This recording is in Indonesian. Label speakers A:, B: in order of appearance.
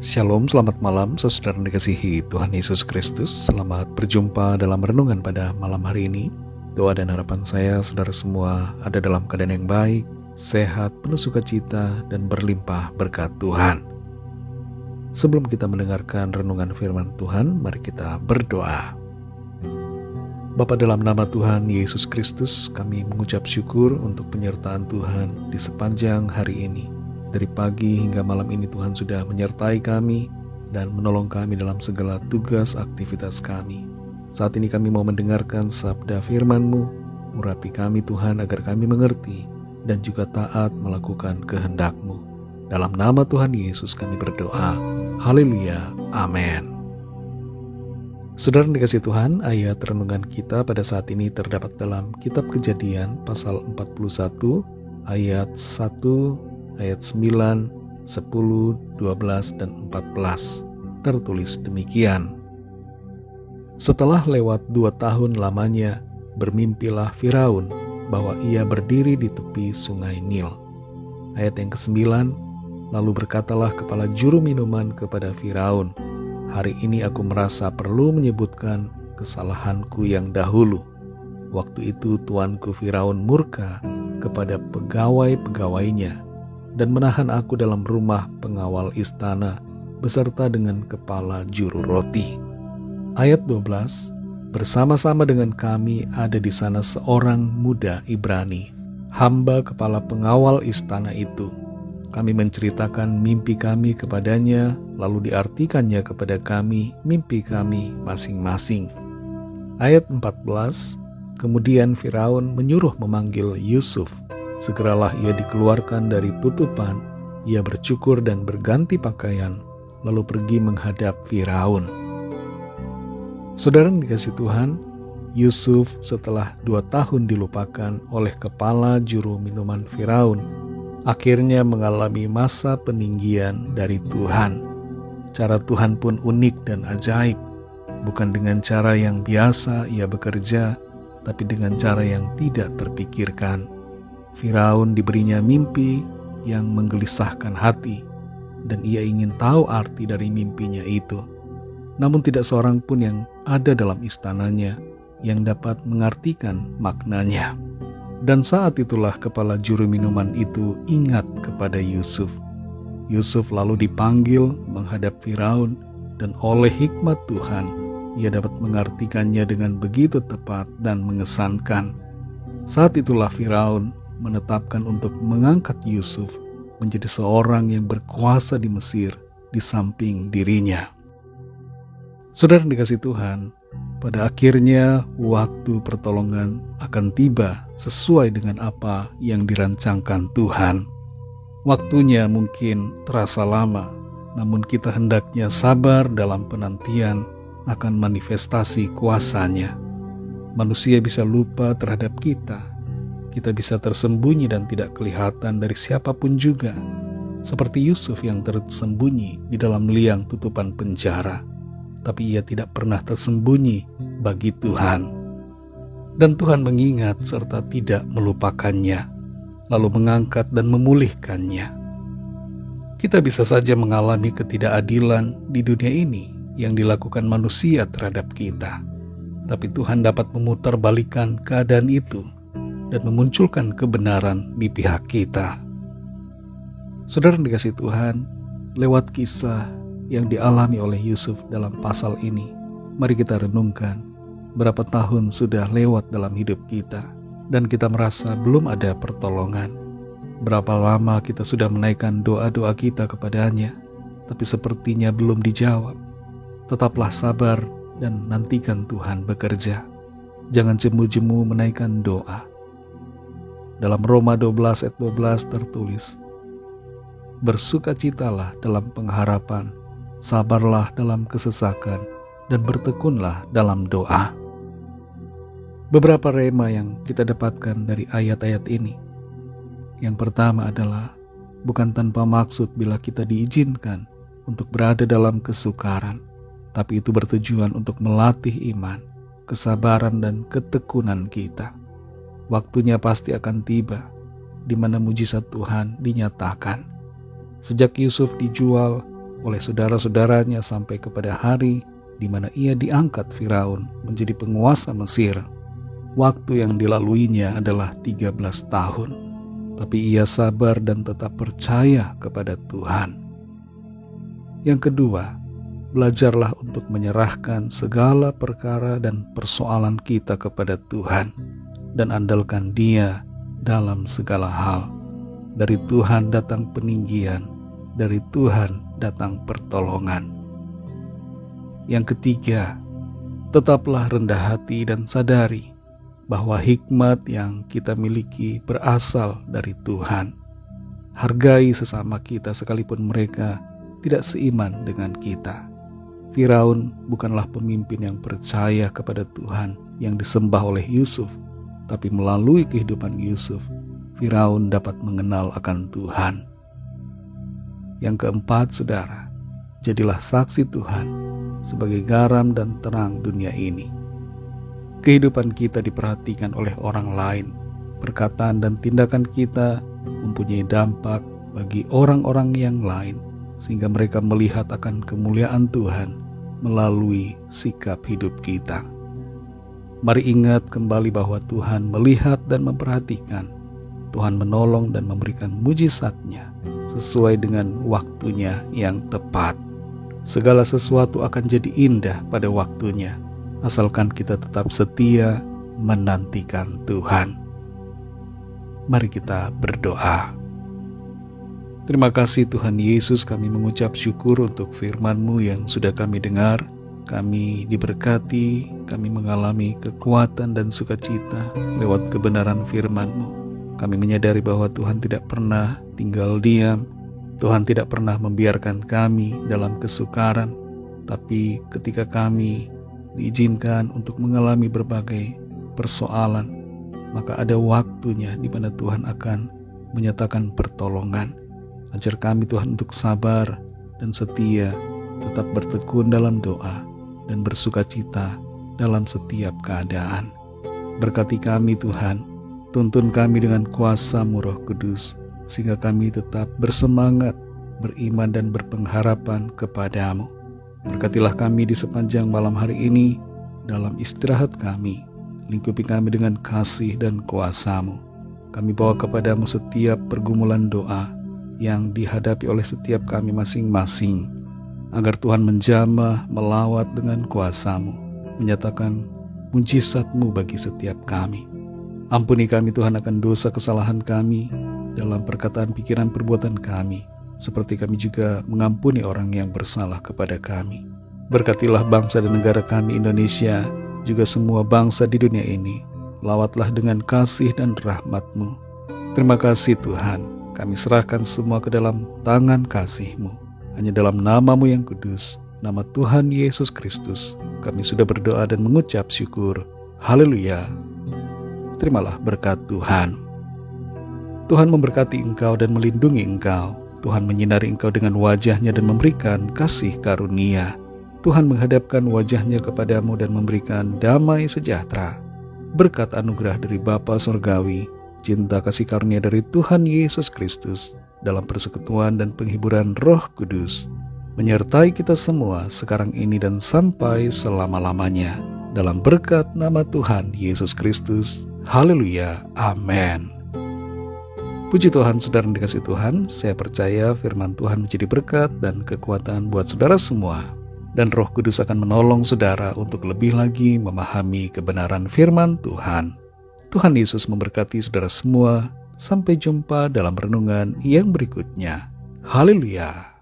A: Shalom, selamat malam saudara dikasihi Tuhan Yesus Kristus. Selamat berjumpa dalam renungan pada malam hari ini. Doa dan harapan saya saudara semua ada dalam keadaan yang baik, sehat, penuh sukacita, dan berlimpah berkat Tuhan. Sebelum kita mendengarkan renungan firman Tuhan, mari kita berdoa. Bapa, dalam nama Tuhan Yesus Kristus, kami mengucap syukur untuk penyertaan Tuhan di sepanjang hari ini. Dari pagi hingga malam ini Tuhan sudah menyertai kami dan menolong kami dalam segala tugas aktivitas kami. Saat ini kami mau mendengarkan sabda firman-Mu. Urapi kami Tuhan agar kami mengerti dan juga taat melakukan kehendak-Mu. Dalam nama Tuhan Yesus kami berdoa. Haleluya. Amin. Saudara dikasihi Tuhan, ayat renungan kita pada saat ini terdapat dalam kitab Kejadian pasal 41 ayat 1, ayat 9, 10, 12, dan 14. Tertulis demikian. Setelah lewat 2 tahun lamanya, bermimpilah Firaun bahwa ia berdiri di tepi sungai Nil. Ayat yang ke-9, lalu berkatalah kepala juru minuman kepada Firaun, hari ini aku merasa perlu menyebutkan kesalahanku yang dahulu. Waktu itu tuanku Firaun murka kepada pegawai-pegawainya dan menahan aku dalam rumah pengawal istana beserta dengan kepala juru roti. Ayat 12, bersama-sama dengan kami ada di sana seorang muda Ibrani, hamba kepala pengawal istana itu. Kami menceritakan mimpi kami kepadanya, lalu diartikannya kepada kami mimpi kami masing-masing. Ayat 14, kemudian Firaun menyuruh memanggil Yusuf. Segeralah ia dikeluarkan dari tutupan, ia bercukur dan berganti pakaian, lalu pergi menghadap Firaun. Saudara dikasihi Tuhan, Yusuf setelah 2 tahun dilupakan oleh kepala juru minuman Firaun, akhirnya mengalami masa peninggian dari Tuhan. Cara Tuhan pun unik dan ajaib, bukan dengan cara yang biasa ia bekerja, tapi dengan cara yang tidak terpikirkan. Firaun diberinya mimpi yang menggelisahkan hati, dan ia ingin tahu arti dari mimpinya itu. Namun tidak seorang pun yang ada dalam istananya yang dapat mengartikan maknanya. Dan saat itulah kepala juru minuman itu ingat kepada Yusuf. Yusuf lalu dipanggil menghadap Firaun, dan oleh hikmat Tuhan, ia dapat mengartikannya dengan begitu tepat dan mengesankan. Saat itulah Firaun menetapkan untuk mengangkat Yusuf menjadi seorang yang berkuasa di Mesir di samping dirinya. Saudara dikasihi Tuhan, pada akhirnya waktu pertolongan akan tiba sesuai dengan apa yang dirancangkan Tuhan. Waktunya mungkin terasa lama, namun kita hendaknya sabar dalam penantian akan manifestasi kuasa-Nya. Manusia bisa lupa terhadap kita. Kita bisa tersembunyi dan tidak kelihatan dari siapapun juga, seperti Yusuf yang tersembunyi di dalam liang tutupan penjara, tapi ia tidak pernah tersembunyi bagi Tuhan. Dan Tuhan mengingat serta tidak melupakannya, lalu mengangkat dan memulihkannya. Kita bisa saja mengalami ketidakadilan di dunia ini yang dilakukan manusia terhadap kita, tapi Tuhan dapat memutarbalikkan keadaan itu dan memunculkan kebenaran di pihak kita. Saudara dikasihi Tuhan, lewat kisah yang dialami oleh Yusuf dalam pasal ini, mari kita renungkan berapa tahun sudah lewat dalam hidup kita dan kita merasa belum ada pertolongan. Berapa lama kita sudah menaikkan doa-doa kita kepadanya, tapi sepertinya belum dijawab. Tetaplah sabar dan nantikan Tuhan bekerja. Jangan jemu-jemu menaikkan doa. Dalam Roma 12 ayat 12 tertulis, bersukacitalah dalam pengharapan, sabarlah dalam kesesakan, dan bertekunlah dalam doa. Beberapa rema yang kita dapatkan dari ayat-ayat ini. Yang pertama adalah, bukan tanpa maksud bila kita diizinkan untuk berada dalam kesukaran, tapi itu bertujuan untuk melatih iman, kesabaran, dan ketekunan kita. Waktunya pasti akan tiba, di mana mujizat Tuhan dinyatakan. Sejak Yusuf dijual, oleh saudara-saudaranya sampai kepada hari di mana ia diangkat Firaun menjadi penguasa Mesir. Waktu yang dilaluinya adalah 13 tahun, tapi ia sabar dan tetap percaya kepada Tuhan. Yang kedua, belajarlah untuk menyerahkan segala perkara dan persoalan kita kepada Tuhan dan andalkan Dia dalam segala hal. Dari Tuhan datang peninggian, dari Tuhan datang pertolongan. Yang ketiga, tetaplah rendah hati dan sadari bahwa hikmat yang kita miliki berasal dari Tuhan. Hargai sesama kita sekalipun mereka tidak seiman dengan kita. Firaun bukanlah pemimpin yang percaya kepada Tuhan yang disembah oleh Yusuf, tapi melalui kehidupan Yusuf, Firaun dapat mengenal akan Tuhan. Yang keempat, saudara, jadilah saksi Tuhan sebagai garam dan terang dunia ini. Kehidupan kita diperhatikan oleh orang lain. Perkataan dan tindakan kita mempunyai dampak bagi orang-orang yang lain, sehingga mereka melihat akan kemuliaan Tuhan melalui sikap hidup kita. Mari ingat kembali bahwa Tuhan melihat dan memperhatikan. Tuhan menolong dan memberikan mujizat-Nya sesuai dengan waktunya yang tepat. Segala sesuatu akan jadi indah pada waktunya, asalkan kita tetap setia menantikan Tuhan. Mari kita berdoa. Terima kasih Tuhan Yesus, kami mengucap syukur untuk firman-Mu yang sudah kami dengar. Kami diberkati, kami mengalami kekuatan dan sukacita lewat kebenaran firman-Mu. Kami menyadari bahwa Tuhan tidak pernah tinggal diam. Tuhan tidak pernah membiarkan kami dalam kesukaran, tapi ketika kami diizinkan untuk mengalami berbagai persoalan, maka ada waktunya di mana Tuhan akan menyatakan pertolongan. Ajar kami Tuhan untuk sabar dan setia, tetap bertekun dalam doa dan bersukacita dalam setiap keadaan. Berkati kami Tuhan, tuntun kami dengan kuasa-Mu Roh Kudus, sehingga kami tetap bersemangat, beriman dan berpengharapan kepada-Mu. Berkatilah kami di sepanjang malam hari ini, dalam istirahat kami, lingkupi kami dengan kasih dan kuasa-Mu. Kami bawa kepada-Mu setiap pergumulan doa yang dihadapi oleh setiap kami masing-masing, agar Tuhan menjamah, melawat dengan kuasa-Mu, menyatakan mujizat-Mu bagi setiap kami. Ampuni kami Tuhan akan dosa kesalahan kami dalam perkataan, pikiran, perbuatan kami, seperti kami juga mengampuni orang yang bersalah kepada kami. Berkatilah bangsa dan negara kami Indonesia, juga semua bangsa di dunia ini. Lawatlah dengan kasih dan rahmat-Mu. Terima kasih Tuhan, kami serahkan semua ke dalam tangan kasih-Mu. Hanya dalam nama-Mu yang kudus, nama Tuhan Yesus Kristus, kami sudah berdoa dan mengucap syukur. Haleluya. Terimalah berkat Tuhan. Tuhan memberkati engkau dan melindungi engkau. Tuhan menyinari engkau dengan wajah-Nya dan memberikan kasih karunia. Tuhan menghadapkan wajah-Nya kepadamu dan memberikan damai sejahtera. Berkat anugerah dari Bapa Surgawi, cinta kasih karunia dari Tuhan Yesus Kristus, dalam persekutuan dan penghiburan Roh Kudus, menyertai kita semua sekarang ini dan sampai selama-lamanya. Dalam berkat nama Tuhan Yesus Kristus. Haleluya. Amin. Puji Tuhan, saudara yang dikasihi Tuhan, saya percaya firman Tuhan menjadi berkat dan kekuatan buat saudara semua. Dan Roh Kudus akan menolong saudara untuk lebih lagi memahami kebenaran firman Tuhan. Tuhan Yesus memberkati saudara semua. Sampai jumpa dalam renungan yang berikutnya. Haleluya.